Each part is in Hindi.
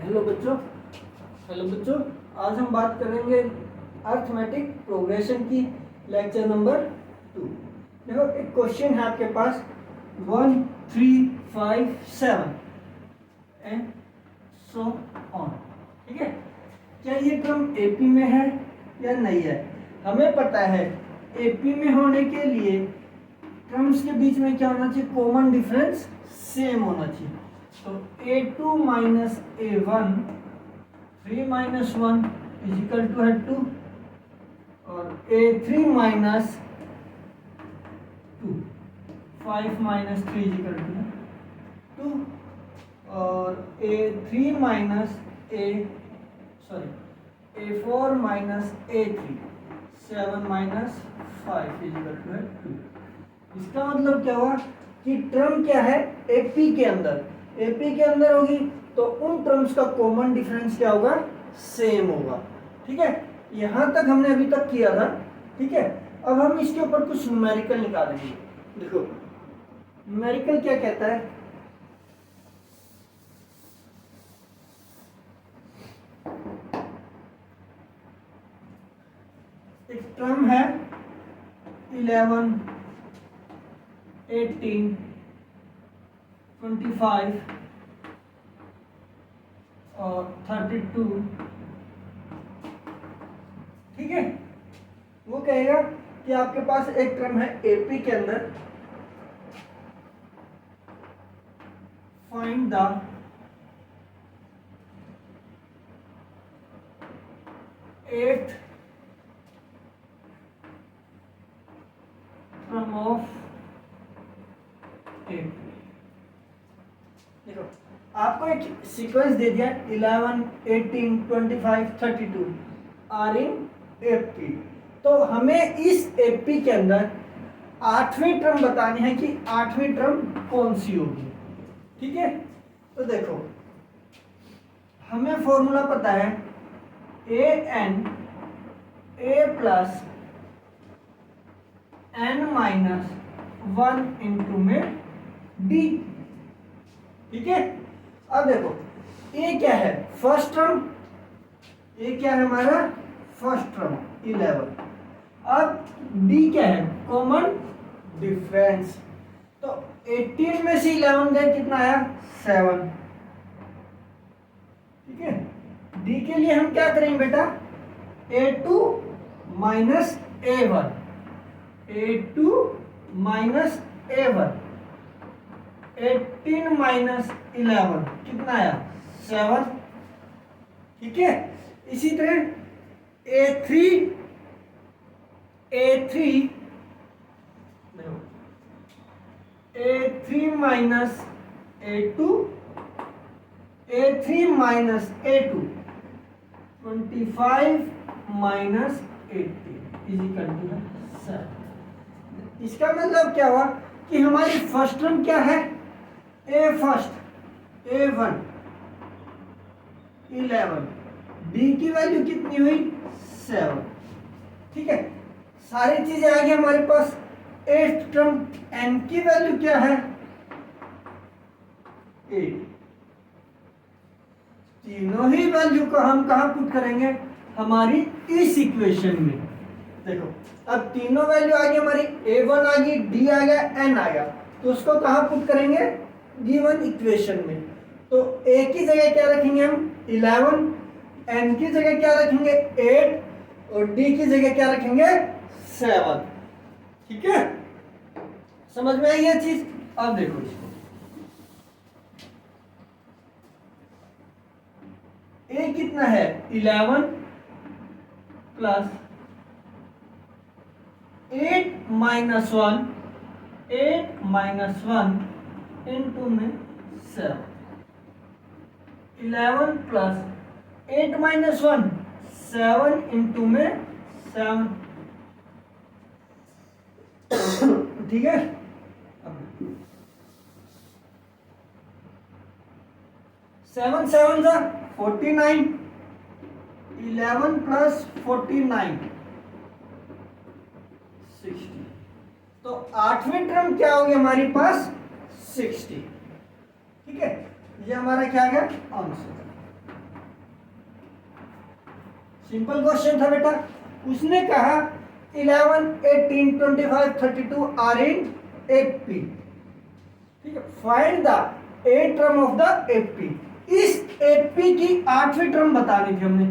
हेलो बच्चों आज हम बात करेंगे अर्थमेटिक प्रोग्रेशन की लेक्चर नंबर 2। देखो एक क्वेश्चन है आपके पास 1 3 5 7 एंड सो ऑन। ठीक है, क्या ये क्रम एपी में है या नहीं है? हमें पता है एपी में होने के लिए क्रम्स के बीच में क्या होना चाहिए, कॉमन डिफरेंस सेम होना चाहिए। तो a2 minus a1 3 minus 1 is equal to है 2 और a3 minus 2 5 minus 3 is equal to 2 और a3 minus a4 minus a3 7 minus 5 is equal to है 2। इसका मतलब क्या हुआ कि टर्म क्या है एपी के अंदर, एपी के अंदर होगी तो उन टर्म्स का कॉमन डिफरेंस क्या होगा, सेम होगा। ठीक है, यहां तक हमने अभी तक किया था। ठीक है, अब हम इसके ऊपर कुछ न्यूमेरिकल निकालेंगे। देखो न्यूमेरिकल क्या कहता है, एक टर्म है 11 18 25 और 32। ठीक है, वो कहेगा कि आपके पास एक टर्म है एपी के अंदर, find the eighth term of AP. देखो आपको एक सीक्वेंस दे दिया 11 18 25 32 आर इन एपी, तो हमें इस एपी के अंदर आठवीं टर्म बतानी है कि आठवीं टर्म कौन सी होगी। ठीक है, तो देखो हमें फॉर्मूला पता है A N A plus N minus 1 into में डी। ठीक है, अब देखो ए क्या है, फर्स्ट टर्म, ए क्या है हमारा फर्स्ट टर्म 11। अब डी क्या है, कॉमन डिफरेंस। तो 18 में से 11 गए कितना आया, 7। ठीक है, डी के लिए हम क्या करेंगे बेटा, a2 minus a1, a2 minus a1, 18 minus 11 कितना आया, 7। ठीक है, इसी तरह a3 minus a2, a3 minus a2 25 minus 18 is equal to 7। इसका मतलब क्या हुआ कि हमारी फर्स्ट टर्म क्या है, ए फर्स्ट a1 11, डी की वैल्यू कितनी हुई, 7। ठीक है, सारी चीजें आ गई हमारे पास। एट्थ टर्म एन की वैल्यू क्या है, 8। तीनों ही वैल्यू को हम कहाँ पुट करेंगे, हमारी इस इक्वेशन में। देखो अब तीनों वैल्यू आ गई हमारी, a1 आ गई, d आ गया, n आ गया, तो उसको कहाँ पुट करेंगे, गिवन इक्वेशन में। तो a की जगह क्या रखेंगे हम 11, n की जगह क्या रखेंगे 8 और d की जगह क्या रखेंगे 7। ठीक है, समझ में आई ये चीज। अब देखो इसको, a कितना है 11 प्लस 8 माइनस 1, 8 माइनस 1 इंटू में 7, 11 प्लस 8 माइनस 1 7 इंटू में 7। ठीक है, 7 7 जा 49, 11 प्लस 49 60। तो आठवीं टर्म क्या होगी हमारे पास 60। ठीक है, ये हमारा क्या है आंसर। सिंपल क्वेश्चन था बेटा। उसने कहा 11, 18, 25, 32 आर इन एपी। ठीक है, find the eight term of the AP. इस एपी की आठवीं टर्म बतानी थी हमने।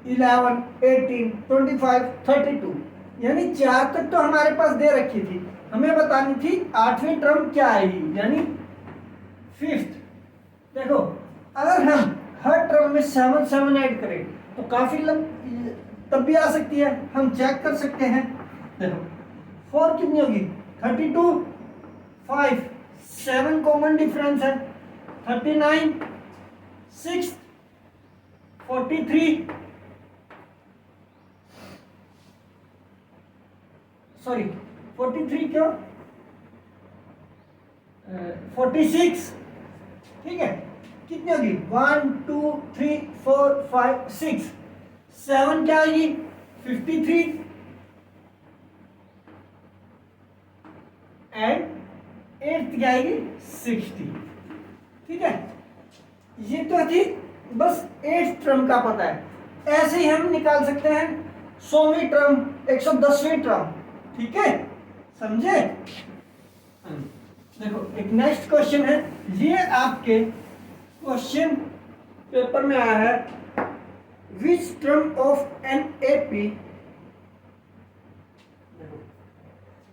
11, 18, 25, 32, यानी 4 तक तो हमारे पास दे रखी थी, हमें बतानी थी आठवीं टर्म क्या आएगी, यानी फिफ्थ। देखो अगर हम हर टर्म में 7 7 ऐड करें तो काफी तब भी आ सकती है, हम चेक कर सकते हैं। देखो 4 कितनी होगी 32, 5 7 कॉमन डिफरेंस है, 39 6 43 सॉरी 43 क्यों 46। ठीक है, कितनी होगी 1 2 3 4 5 6, 7 क्या आएगी 53 एंड 8 क्या आएगी 60। ठीक है, ये तो थी बस 8th टर्म का पता है। ऐसे ही हम निकाल सकते हैं 100वीं टर्म, 110वीं टर्म। ठीक है, समझे। देखो एक नेक्स्ट क्वेश्चन है, ये आपके क्वेश्चन पेपर में आया है। Which term of an AP,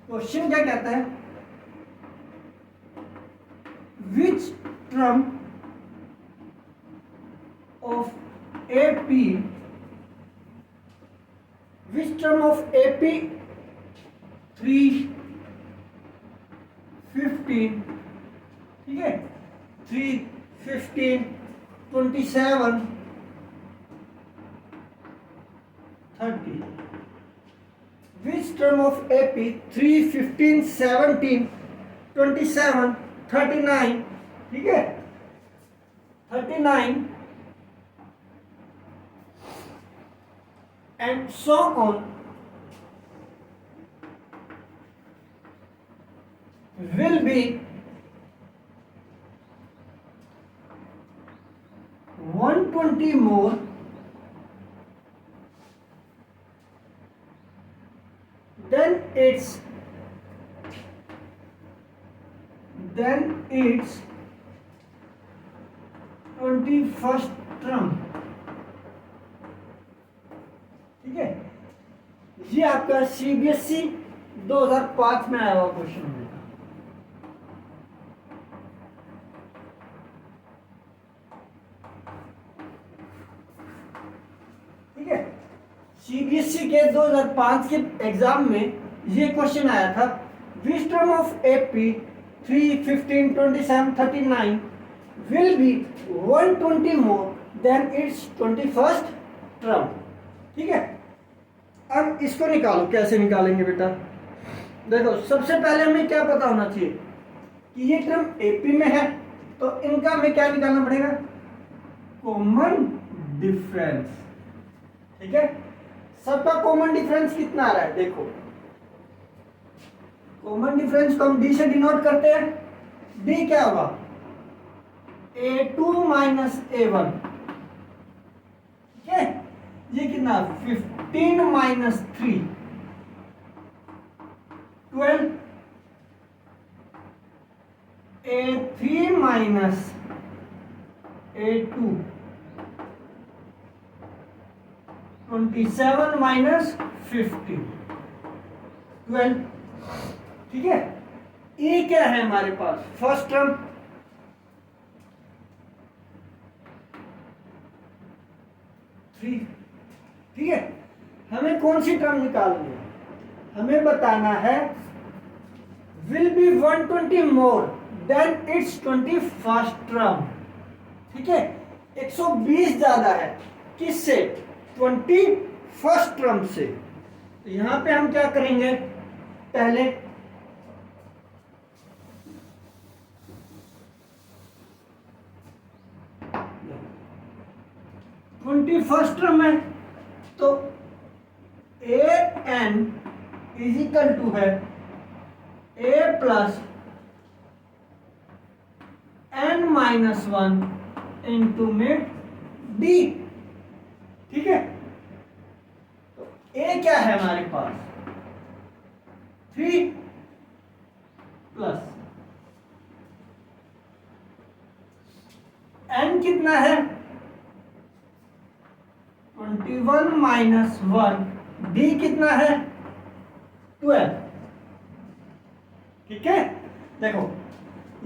question क्या कहता है, which term of AP, which term of AP 3 15, ठीक है 3 15 27 30, which term of AP 3 15 17 27 39, ठीक है 39 and so on will be 120 more than its 21st term। ठीक है, ये आपका सीबीएसई 2005 में आया हुआ क्वेश्चन है। ठीक है, सीबीएसई के 2005 के एग्जाम में ये क्वेश्चन आया था। Which term of AP 3 15 27 39 will be 120 more than it's 21st term. ठीक है, अब इसको निकालो। कैसे निकालेंगे बेटा, देखो सबसे पहले हमें क्या पता होना चाहिए कि ये टर्म एपी में है, तो इनका हमें क्या निकालना पड़ेगा, कॉमन डिफरेंस। ठीक है, सबका कॉमन डिफरेंस कितना आ रहा है, देखो कॉमन डिफरेंस को हम डी से डिनोट करते हैं। डी क्या होगा A2 माइनस A1। ठीक है, ये कितना 15 minus 3 12, A3 minus A2 27 minus 50 12। ठीक है, ए क्या है हमारे पास, फर्स्ट टर्म। ठीक है, हमें कौन सी टर्म निकालनी है, हमें बताना है will be 120 more than it's 21st term. ठीक है, 120 ज्यादा है किससे, 21st टर्म से। तो यहां पे हम क्या करेंगे, पहले फर्स्ट टर्म है तो A N is equal to है ए प्लस एन माइनस 1 इंटू में डी। ठीक है, ए क्या है हमारे पास 3 प्लस एन कितना है 21 माइनस 1, डी कितना है 12। ठीक है, देखो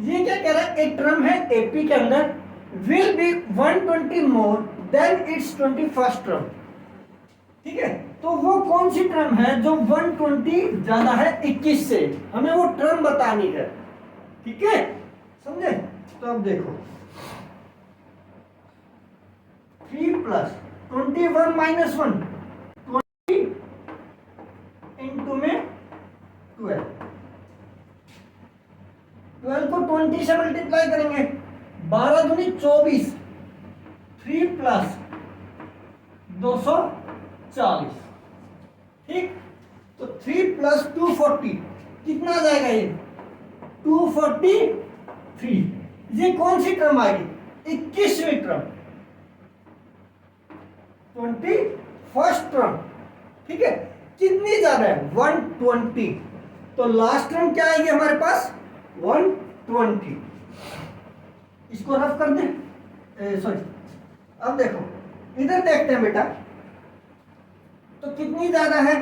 ये क्या कह रहा है, एक टर्म है एपी के अंदर will be 120 more than it's 21st term. ठीक है, तो वो कौन सी टर्म है जो 120 ज्यादा है 21 से, हमें वो टर्म बतानी है। ठीक है, समझे? तो अब देखो 3 प्लस 21 माइनस 1 20 इंटू में 12, 12 को 20 से मल्टीप्लाई करेंगे, 12 दूनी 24, 3 प्लस 240। ठीक, तो 3 प्लस 240 कितना आ जाएगा ये 243। ये कौन सी टर्म आएगी 21वीं टर्म, 21st टर्म। ठीक है, कितनी ज्यादा है 120, तो लास्ट टर्म क्या आएगी हमारे पास 120। इसको रफ कर दे, सॉरी अब देखो इधर देखते हैं बेटा, तो कितनी ज्यादा है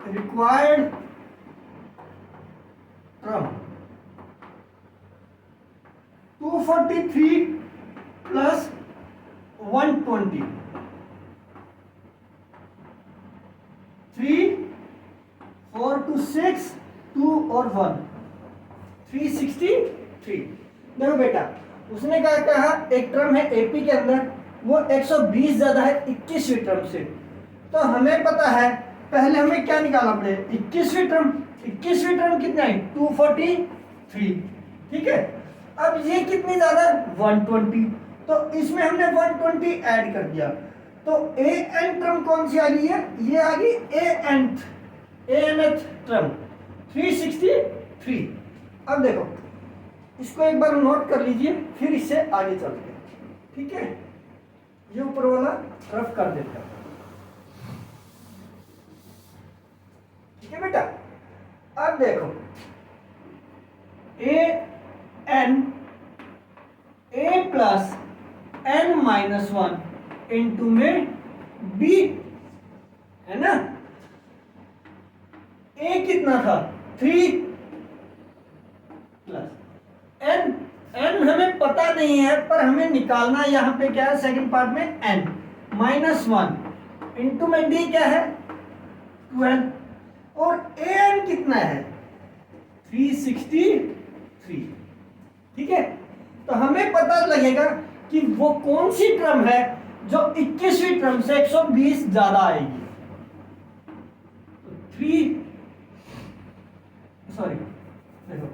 रिक्वायर्ड टर्म 243 प्लस 120, 3 4 to 6 2 और 1 363। देखो बेटा उसने क्या कहा, एक टर्म है एपी के अंदर वो 120 ज्यादा है 21वीं टर्म से, तो हमें पता है पहले हमें क्या निकालना पड़ेगा 21वीं टर्म। 21वीं टर्म कितना है 243। ठीक है, अब ये कितनी ज्यादा 120, तो इसमें हमने 120 ऐड कर दिया, तो ए एन टर्म कौन सी आ गई है, ये आ गई ए एन टर्म 363। अब देखो इसको एक बार नोट कर लीजिए, फिर इससे आगे चलते हैं। ठीक है, ये ऊपर वाला रफ कर देते हैं। ठीक है बेटा, अब देखो ए प्लस एन माइनस 1 इंटू में बी है ना, ए कितना था 3 प्लस एन, एन हमें पता नहीं है पर हमें निकालना, यहाँ पे क्या है सेकंड पार्ट में एन माइनस 1 इंटू में डी क्या है 12, और ए एन कितना है 363। ठीक है, तो हमें पता लगेगा कि वो कौन सी टर्म है जो 21वीं टर्म से 120 ज्यादा आएगी। तो 3 सॉरी देखो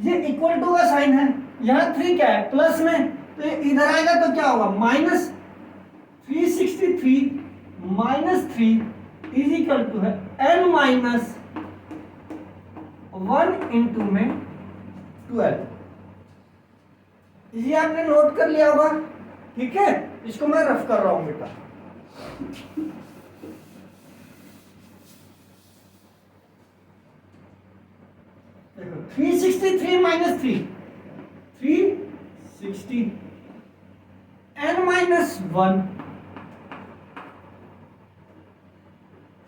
ये इक्वल टू का साइन है, यहाँ 3 क्या है प्लस में, तो इधर आएगा तो क्या होगा minus 363 minus 3 is equal to है एन माइनस 1 इंटू में 12। ये आपने नोट कर लिया होगा। ठीक है, इसको मैं रफ कर रहा हूं बेटा। देखो 363 माइनस 360 एन माइनस 1,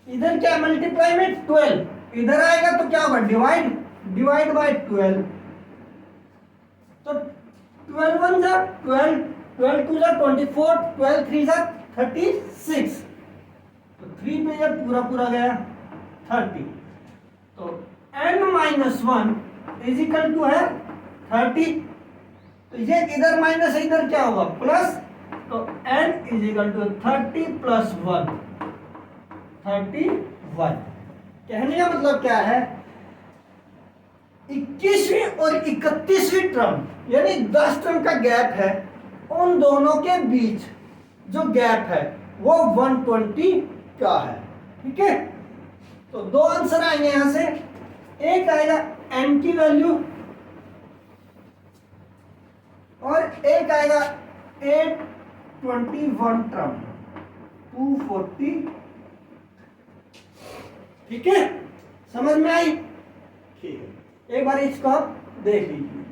इधर क्या मल्टीप्लाई में 12, इधर आएगा तो क्या होगा डिवाइड बाय 12, तो 12 1 जा 12, 12 2 जा 24, 12 3 जा 36, तो 3 पे जब पूरा गया 30, तो n minus 1 is equal to है 30, तो ये इधर माइनस है इधर क्या होगा प्लस, तो n is equal to 30 plus 1 31। कहने का मतलब क्या है 21वीं और 31वीं टर्म यानी 10 टर्म का गैप है, उन दोनों के बीच जो गैप है वो 120 का है। ठीक है, तो दो आंसर आएंगे यहां से, एक आएगा n की वैल्यू और एक आएगा 821 टर्म। 240। ठीक है, समझ में आई? ठीक है, एक बार इसको आप देख लीजिए।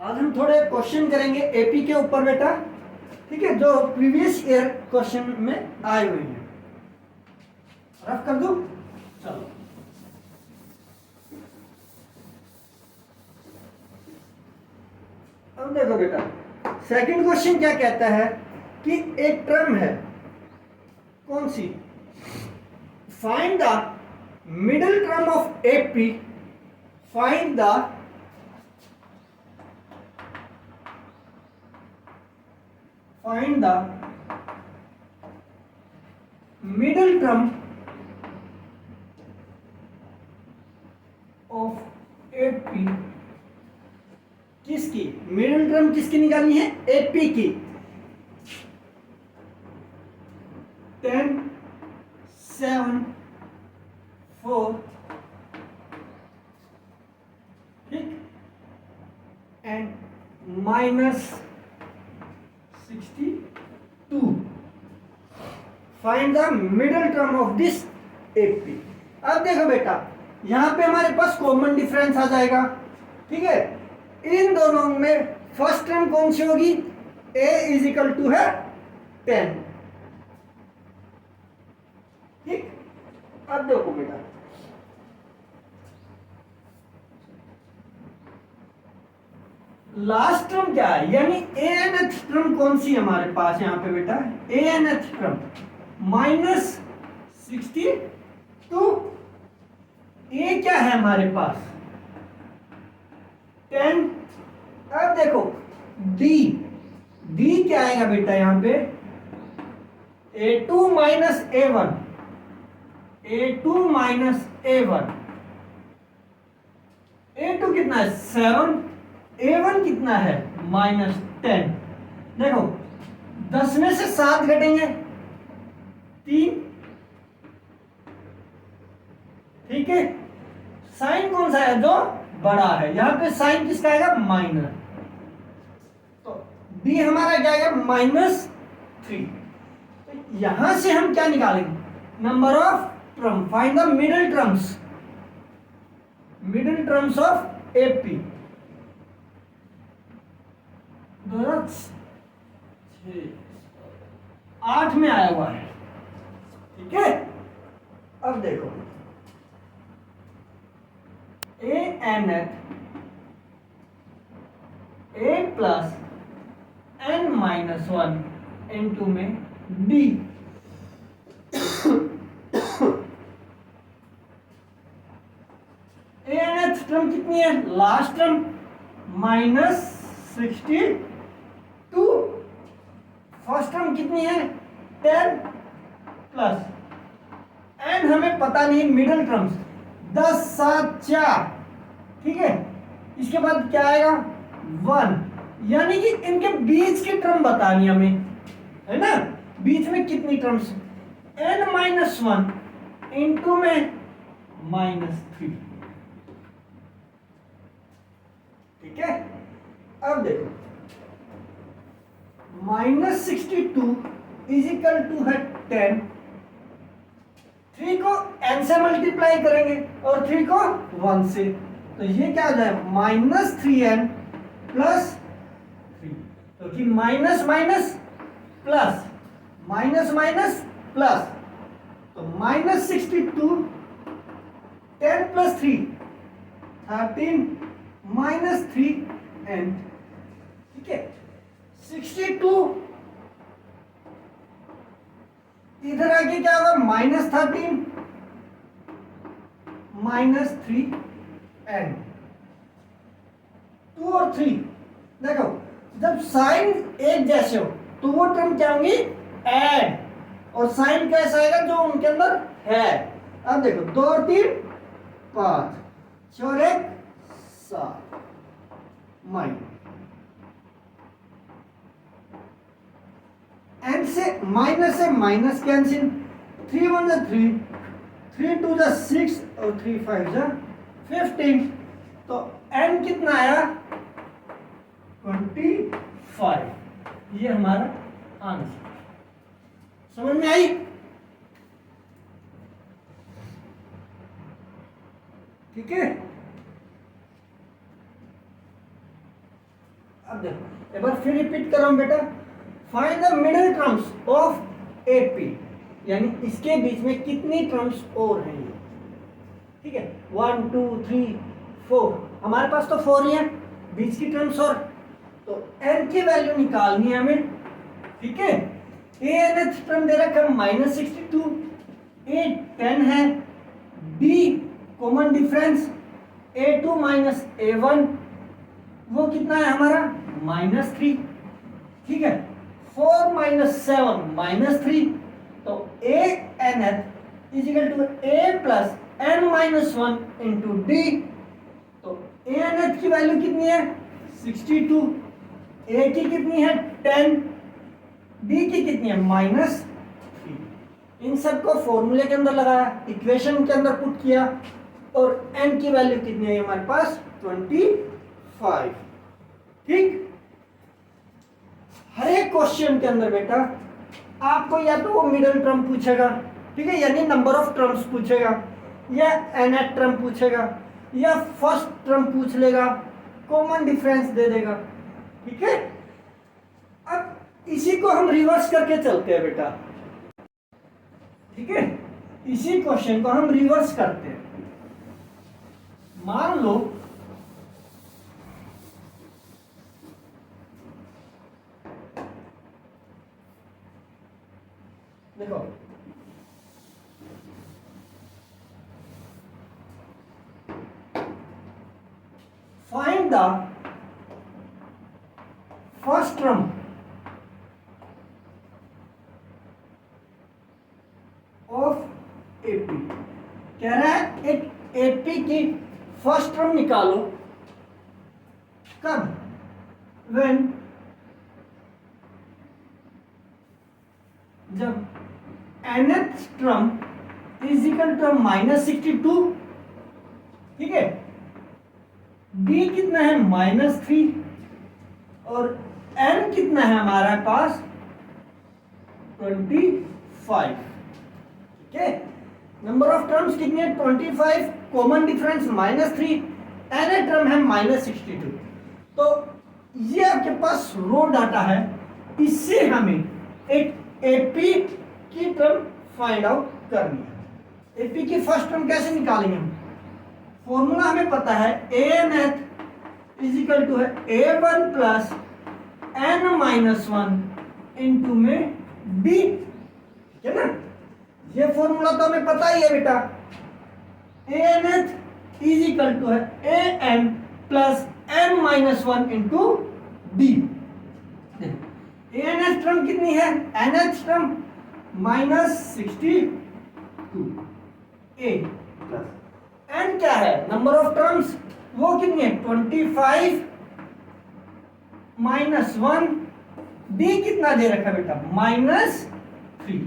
आज हम थोड़े क्वेश्चन करेंगे एपी के ऊपर बेटा, ठीक है, जो प्रीवियस ईयर क्वेश्चन में आए हुए हैं। रफ कर दूं? चलो, अब देखो बेटा, सेकंड क्वेश्चन क्या कहता है कि एक टर्म है, कौन सी? Find the middle term of AP, फाइंड द middle term of AP। किसकी मिडिल टर्म किसकी निकालनी है? AP की। 10, 7, 4, ठीक, and -62। Find the middle term of this AP। अब देखो बेटा, यहां पे हमारे पास कॉमन डिफरेंस आ जाएगा, ठीक है। इन दोनों में फर्स्ट टर्म कौन सी होगी? A = है 10, ठीक। अब देखो बेटा, लास्ट टर्म क्या है, यानी anth टर्म कौन सी हमारे पास यहाँ पे बेटा? anth term -62। ये क्या है हमारे पास? 10। अब देखो d क्या आएगा बेटा यहाँ पे? a2 - a1, a2 - a1। a2 कितना है? 7, a1 कितना है? -10। देखो 10 में से 7 घटेंगे 3, ठीक है। साइन कौन सा है? जो बड़ा है। यहां पे साइन किसका आएगा? माइनस। तो डी हमारा क्या आएगा? -3। तो यहां से हम क्या निकालेंगे? Number of term. Find the middle terms of AP. 8 में आया हुआ है, ठीक है। अब देखो anth a + n-1 n2 में d। anth टर्म कितनी है? Last term -62। फर्स्ट टर्म कितनी है? 10 प्लस n हमें पता नहीं, मिडिल टर्म्स 10, 7, 4, ठीक है। इसके बाद क्या आएगा? 1, यानी कि इनके बीच की टर्म बतानी हमें, है ना। बीच में कितनी टर्म्स? n-1 इनटू में -3, ठीक है। अब देखो -62 = है 10। 3 को n से मल्टीप्लाई करेंगे और 3 को 1 से, तो ये क्या हो जाए? -3n + 3। तो कि minus minus plus, minus minus plus, तो -62, 10 + 3 13 -3n, ठीक है। 62 इधर आके क्या होगा? -13 -3n। 2 और 3 देखो, जब साइन एक जैसे हो तो वो टर्म क्या होंगी? ऐड। और साइन कैसा आएगा? जो उनके अंदर है। अब देखो 2 और 3 5, 6 और 1 7, माइनस एन से माइनस कैंसिल, 3 1 जा 3, 3 2 जा 6 और 3 5 जा 15। तो n कितना आया? 25। ये हमारा आंसर। समझ में आई? ठीक है, अब देखो एक बार फिर रिपीट कर रहा हूं बेटा। Find the middle terms of AP, यानी इसके बीच में कितनी टर्म्स और हैं ये। ठीक है, 1 2 3 4, हमारे पास तो 4 ही है, बीच की टर्म्स और, तो n की वैल्यू निकालनी है हमें। ठीक है, a nth टर्म दे रखा है -62, a 10 है, b common difference a2 minus a1 वो कितना है हमारा -3। ठीक है, 4 माइनस 7 -3, तो a nth is equal to a plus n minus 1 into d. तो a nth की वैल्यू कितनी है 62, a की कितनी है 10, d की कितनी है -3। इन सबको फॉर्मूले के अंदर लगाया, इक्वेशन के अंदर पुट किया, और n की वैल्यू कितनी है हमारे पास 25। ठीक, हर एक क्वेश्चन के अंदर बेटा आपको या तो वो मिडिल टर्म पूछेगा, ठीक है, यानी नंबर ऑफ टर्म्स पूछेगा, या nth टर्म पूछेगा, या फर्स्ट टर्म पूछ लेगा, कॉमन डिफरेंस दे देगा। ठीक है, अब इसी को हम रिवर्स करके चलते हैं बेटा। ठीक है, इसी क्वेश्चन को हम रिवर्स करते हैं। मान लो देखो find the first term of AP, कह रहा है एक एपी की फर्स्ट टर्म निकालो। कब? व्हेन, जब nth term is equal to -62। ठीक है, b कितना है -3, और n कितना है हमारे पास 25। ठीक है, नंबर ऑफ टर्म्स कितनी है 25, कॉमन डिफरेंस -3, n टर्म है -62। तो ये आपके पास रो डाटा है, इससे हमें एक एपी की टर्म फाइंड आउट करनी है। एपी की फर्स्ट टर्म कैसे निकालेंगे हम? फॉर्मूला हमें पता है, a इज इक्वल टू है a1 plus n minus 1 into में b। ठीक है ना, ये फॉर्मूला तो हमें पता ही है बेटा। a इज इक्वल टू है an plus n minus 1 into b। an term कितनी है, nth term -62, a plus n क्या है नंबर ऑफ टर्म्स, वो कितनी है 25 -1, b कितना दे रखा बेटा -3,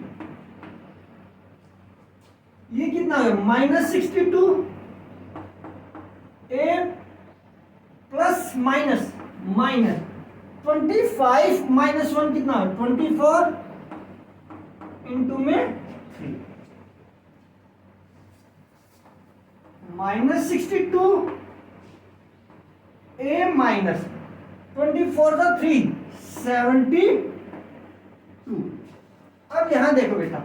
ये कितना है -62, a प्लस माइनस माइनस 25 -1 कितना है 24 इंटू में 3, -62 a माइनस 24 का 3 72। अब यहां देखो बेटा,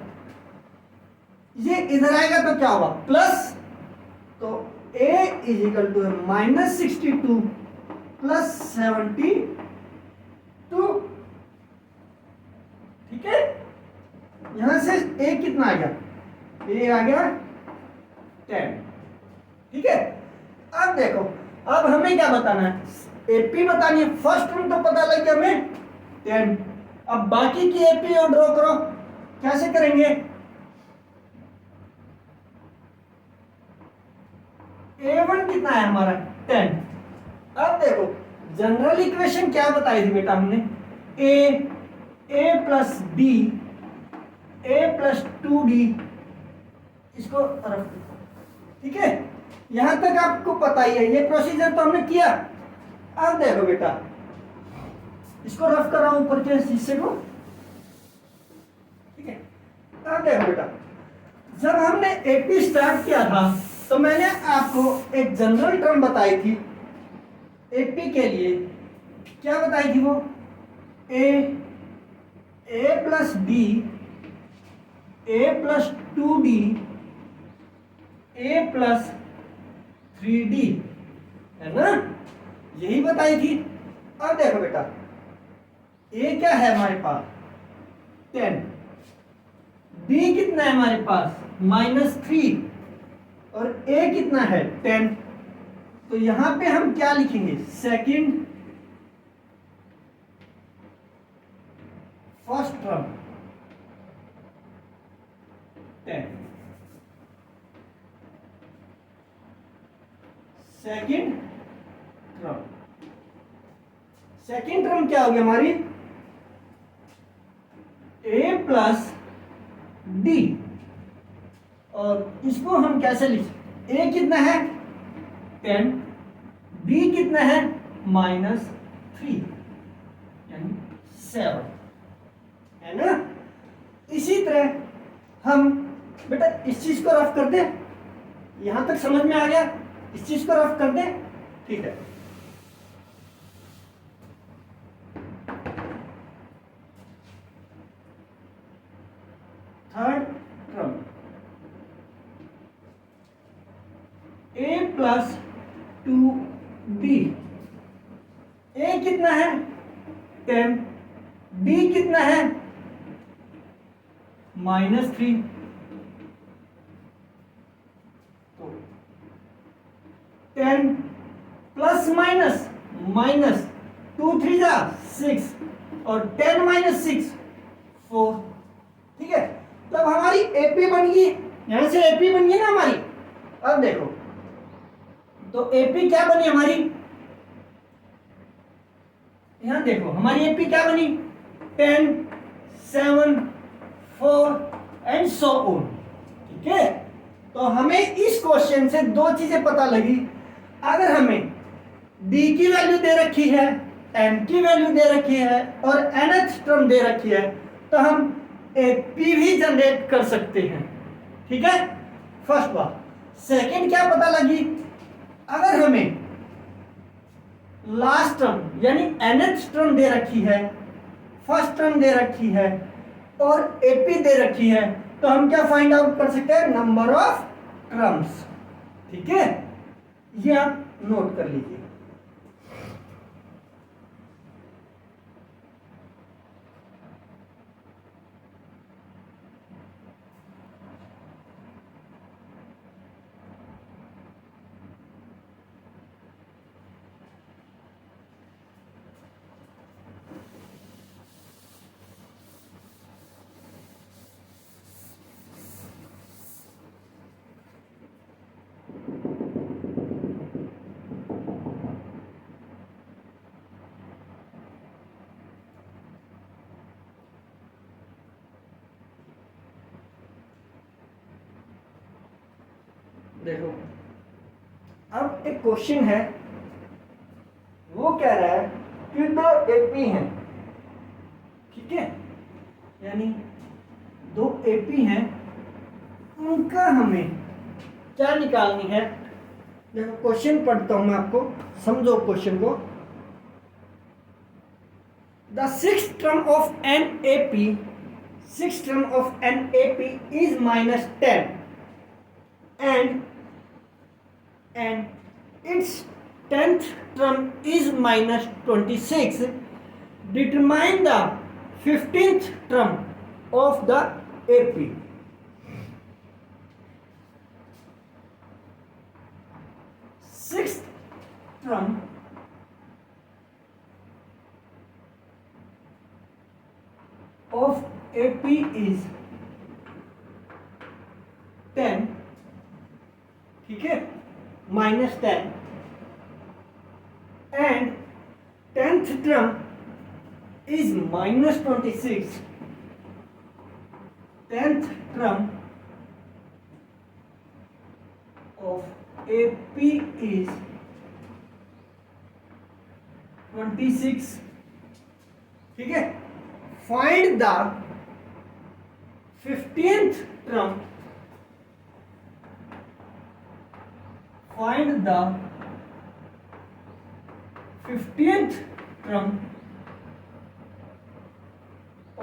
ये इधर आएगा तो क्या होगा प्लस, तो a is equal to -62 plus 72। ठीक है, यहां से a कितना आ गया, a आ गया 10। ठीक है, अब देखो, अब हमें क्या बताना है, एपी बतानी है। फर्स्ट टर्म तो पता लग गया हमें 10, अब बाकी की एपी और ड्रॉ करो। कैसे करेंगे, a1 कितना है हमारा 10। अब देखो जनरल इक्वेशन क्या बताई थी बेटा हमने, a plus b a plus 2d, इसको रख। ठीक है, यहां तक आपको पता ही है, ये प्रोसीजर तो हमने किया। अब देखो बेटा, इसको रफ कर रहा हूं ऊपर के हिस्से को, ठीक है। अब देखो बेटा, जब हमने एपी स्टार्ट किया था तो मैंने आपको एक जनरल टर्म बताई थी एपी के लिए। क्या बताई थी वो? ए प्लस बी, ए प्लस 2d, ए प्लस 3d, है ना? यही बताई थी। अब देखो बेटा, ए क्या है हमारे पास? 10, बी कितना है हमारे पास? -3, और ए कितना है? 10। तो यहां पे हम क्या लिखेंगे? Second first term 10, second term. Second term क्या होगी हमारी? ए प्लस डी, और इसको हम कैसे लिखें? ए कितना है? 10, बी कितना है? -3, यानी 7, है ना? इसी तरह हम बेटा इस चीज को रफ कर दे। यहां तक समझ में आ गया? इस चीज को रफ कर दे, ठीक है। थर्ड टर्म ए प्लस 2b, ए कितना है? 10, b कितना है? -3। तो 10 प्लस माइनस माइनस 2 3 जा 6, और 10 - 6 4, ठीक है। तब हमारी एपी बन गई, यहां से एपी बन गई ना हमारी। अब देखो, तो एपी क्या बनी हमारी? यहां देखो हमारी एपी क्या बनी? 10, 7, 4 एंड सो ऑन, ठीक है। तो हमें इस क्वेश्चन से दो चीजें पता लगी। अगर हमें डी की वैल्यू दे रखी है, एम की वैल्यू दे रखी है, और nth टर्म दे रखी है, तो हम एपी भी जनरेट कर सकते हैं, ठीक है। फर्स्ट बात। सेकंड क्या पता लगी? अगर हमें लास्ट टर्म यानी nth टर्म दे रखी है, फर्स्ट टर्म दे रखी है, और एपी दे रखी है, तो हम क्या फाइंड आउट कर सकते हैं? नंबर ऑफ टर्म्स, ठीक है। ये आप नोट कर लीजिए। देखो, अब एक क्वेश्चन है, वो कह रहा है कि दो एपी हैं, ठीक है, यानी दो एपी हैं, उनका हमें क्या निकालनी है। देखो क्वेश्चन पढ़ता हूं मैं आपको, समझो क्वेश्चन को। The sixth term of an AP, sixth term of an AP is -10 and its 10th term is -26. Determine the 15th term of the AP. Sixth term of AP is 10, ठीक है, -10, and 10th term is -26. 10th term of AP is 26, ठीक है, find the 15th term, find the 15th term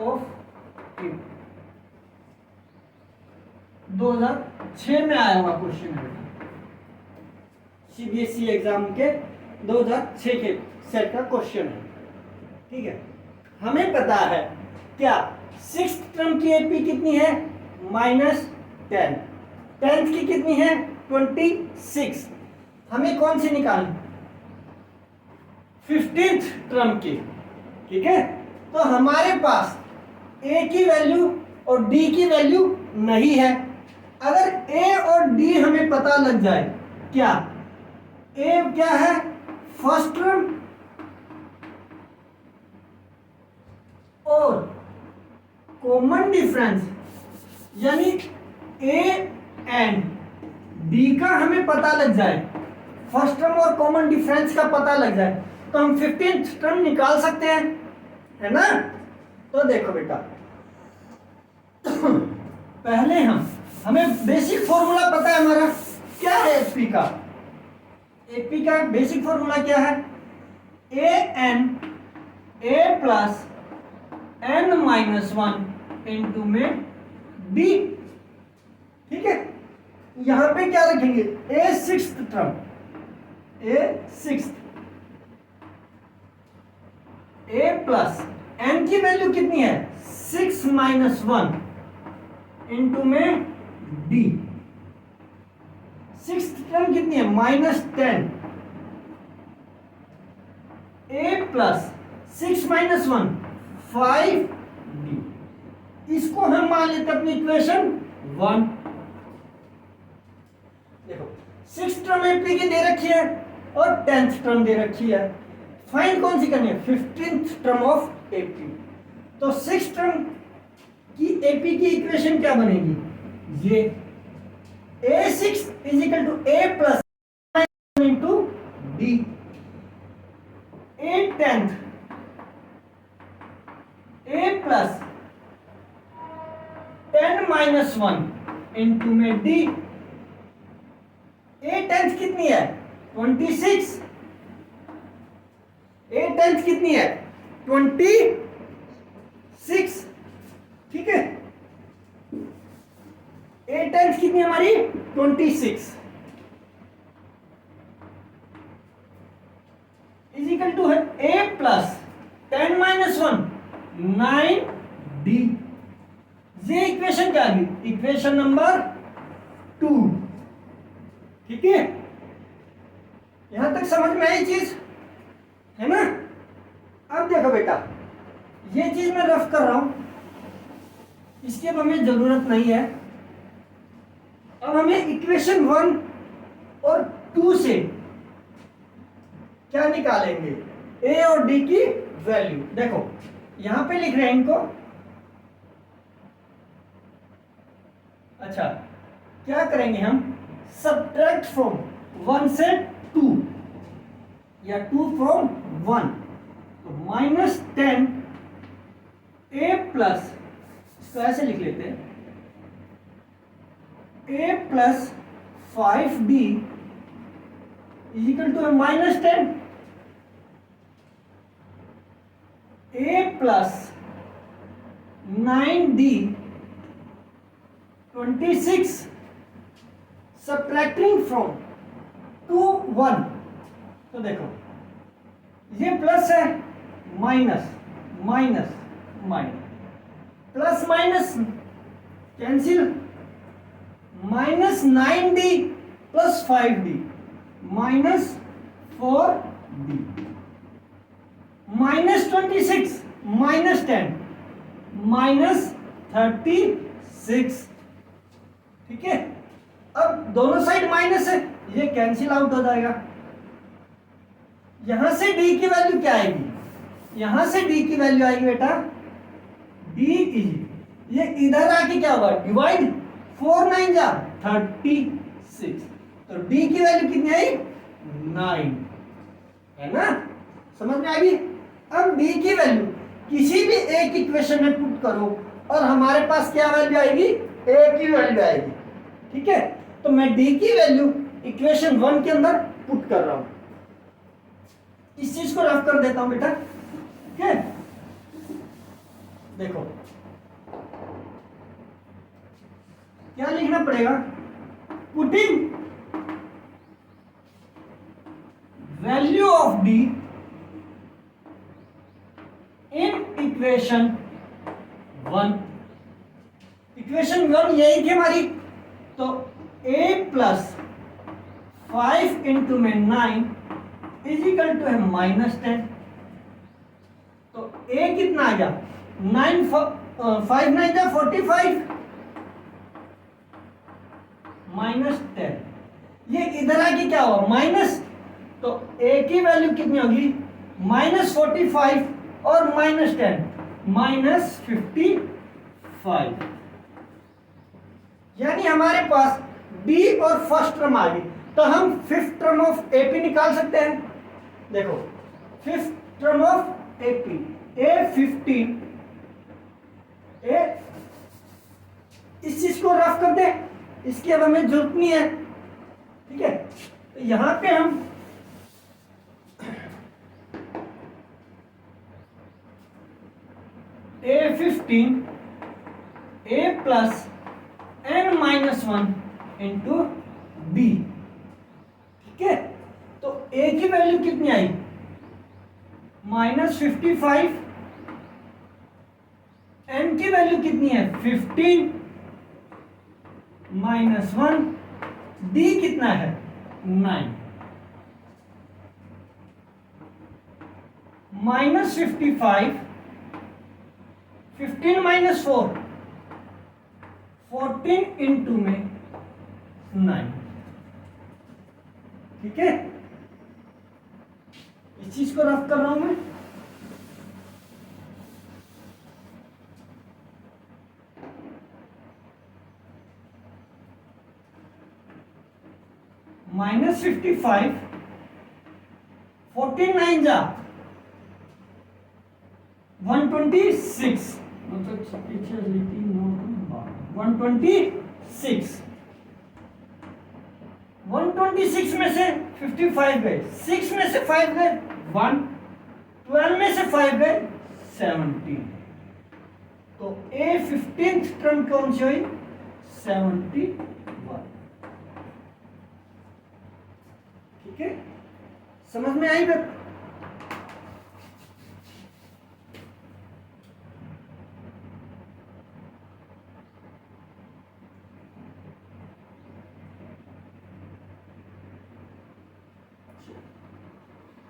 of 2006 में आया हुआ क्वेश्चन है, सीबीएसई एग्जाम के 2006 के सेट का क्वेश्चन है। ठीक है, हमें पता है क्या 6th टर्म की एपी कितनी है, -10, 10th की कितनी है 26, हमें कौन सी निकालनी, 15th टर्म की। ठीक है, तो हमारे पास ए की वैल्यू और डी की वैल्यू नहीं है। अगर ए और डी हमें पता लग जाए, क्या ए क्या है फर्स्ट टर्म और कॉमन डिफरेंस, यानी ए एंड डी का हमें पता लग जाए, फर्स्ट टर्म और कॉमन डिफरेंस का पता लग जाए, तो हम 15th टर्म निकाल सकते हैं, है ना। तो देखो बेटा, पहले हमें बेसिक फॉर्मूला पता है हमारा, क्या है एपी का, एपी का बेसिक फॉर्मूला क्या है, A N A plus n-1 into में डी। ठीक है, यहां पे क्या रखेंगे, A sixth term, A sixth, A plus n की वैल्यू कितनी है 6 - 1 इंटू में डी, सिक्स्थ टर्म कितनी है -10, ए प्लस 6 - 1 5 डी, इसको हम मान लेते अपनी इक्वेशन 1। देखो 6th टर्म एपी की दे रखी है और 10th टर्म दे रखी है, फाइंड कौन सी करनी है, 15th टर्म ऑफ एपी। तो 6th टर्म की एपी की इक्वेशन क्या बनेगी, ये a6 = a plus into D, a 10th a plus 10 - 1 into में डी, a 10th कितनी है 26, a 10th कितनी है 26। ठीक है, a 10th कितनी है हमारी 26 इजिकल टू है a प्लस 10 - 1 9 डी, ये इक्वेशन क्या आ गई, इक्वेशन नंबर 2। ठीक है, यहां तक समझ में आई चीज, है ना। अब देखो बेटा, ये चीज मैं रफ कर रहा हूं, इसकी अब हमें जरूरत नहीं है। अब हमें इक्वेशन 1 और 2 से क्या निकालेंगे, ए और डी की वैल्यू। देखो यहां पे लिख रहे हैं इनको, अच्छा क्या करेंगे हम, सब्ट्रैक्ट फ्रॉम 1 से 2 या 2 फ्रॉम 1, तो -10 a प्लस, इसको ऐसे लिख लेते हैं, a plus 5d is equal to -10 a plus 9d 26 subtracting from 2 1। तो देखो ये प्लस है, minus minus minus, plus minus cancel, -9d plus 5d -4d, -26 -10 -36। ठीक है, अब दोनों साइड माइनस है, ये कैंसिल आउट हो जाएगा। यहां से d की वैल्यू क्या आएगी, यहां से d की वैल्यू आएगी बेटा d इज, ये इधर आके क्या होगा, डिवाइड 4 9 जा 36, तो d की वैल्यू कितनी आई 9, है ना, समझ में आ गई। अब d की वैल्यू किसी भी एक इक्वेशन में पुट करो और हमारे पास क्या वैल्यू आएगी, ए की वैल्यू आएगी। ठीक है, तो मैं डी की वैल्यू इक्वेशन 1 के अंदर पुट कर रहा हूं। इस चीज को रफ कर देता हूं बेटा। ठीक है, देखो क्या लिखना पड़ेगा, putting value of D in equation 1। Equation 1 यही थी हमारी, तो a प्लस 5 इंटू में 9 इज इक्वल टू है -10। तो a कितना आ गया, 5 9 जा 45 -10। ये इधर आके क्या हुआ, माइनस, तो a की वैल्यू कितनी होगी, -45 और -10 -55। यानी हमारे पास b और फर्स्ट टर्म आ गई, तो हम फिफ्थ टर्म ऑफ एपी निकाल सकते हैं। देखो fifth term of AP A15, इस चीज को रफ कर दे, इसकी अब हमें जरूरत नहीं है। ठीक है, तो यहां पे हम A15 A plus n-1 into B. ठीक है, तो a की वैल्यू कितनी आई, -55, n की वैल्यू कितनी है 15 -1, d कितना है 9, -55 15 - 4 14 इंटू में 9। ठीक है, इस चीज को रफ कर रहा हूं मैं। -55 14 9 जा 126, 126 में से 55 गए, 6 में से 5 गए 1, 12 में से 5 गए 17। तो A15 टर्म कौन सी हुई, 71। ठीक है, समझ में आई बात।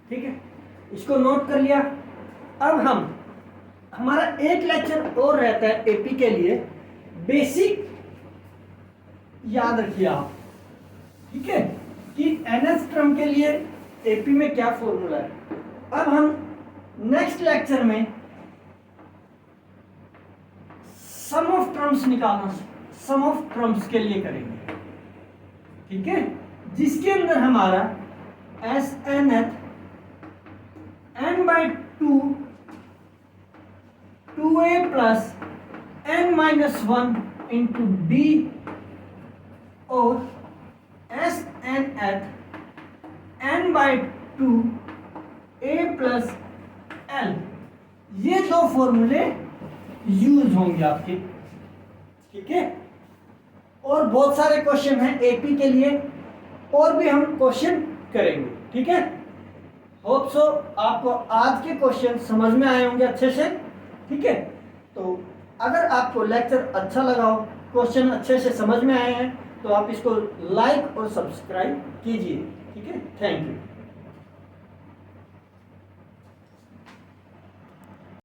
ठीक है, इसको नोट कर लिया। अब हमारा एक लेक्चर और रहता है एपी के लिए, बेसिक याद रखिए आप। ठीक है, कि nth टर्म के लिए एपी में क्या फॉर्मूला है। अब हम नेक्स्ट लेक्चर में सम ऑफ टर्म्स निकालना, सम ऑफ टर्म्स के लिए करेंगे। ठीक है, जिसके अंदर हमारा SNth n/2 2a plus n-1 into d और SNth n/2 a plus l, ये दो फॉर्मूले यूज होंगे आपके। ठीक है, और बहुत सारे क्वेश्चन हैं एपी के लिए, और भी हम क्वेश्चन करेंगे। ठीक है, होप सो आपको आज के क्वेश्चन समझ में आए होंगे अच्छे से। ठीक है, तो अगर आपको लेक्चर अच्छा लगा हो, क्वेश्चन अच्छे से समझ में आए हैं, तो आप इसको लाइक और सब्सक्राइब कीजिए। ठीक है, थैंक यू।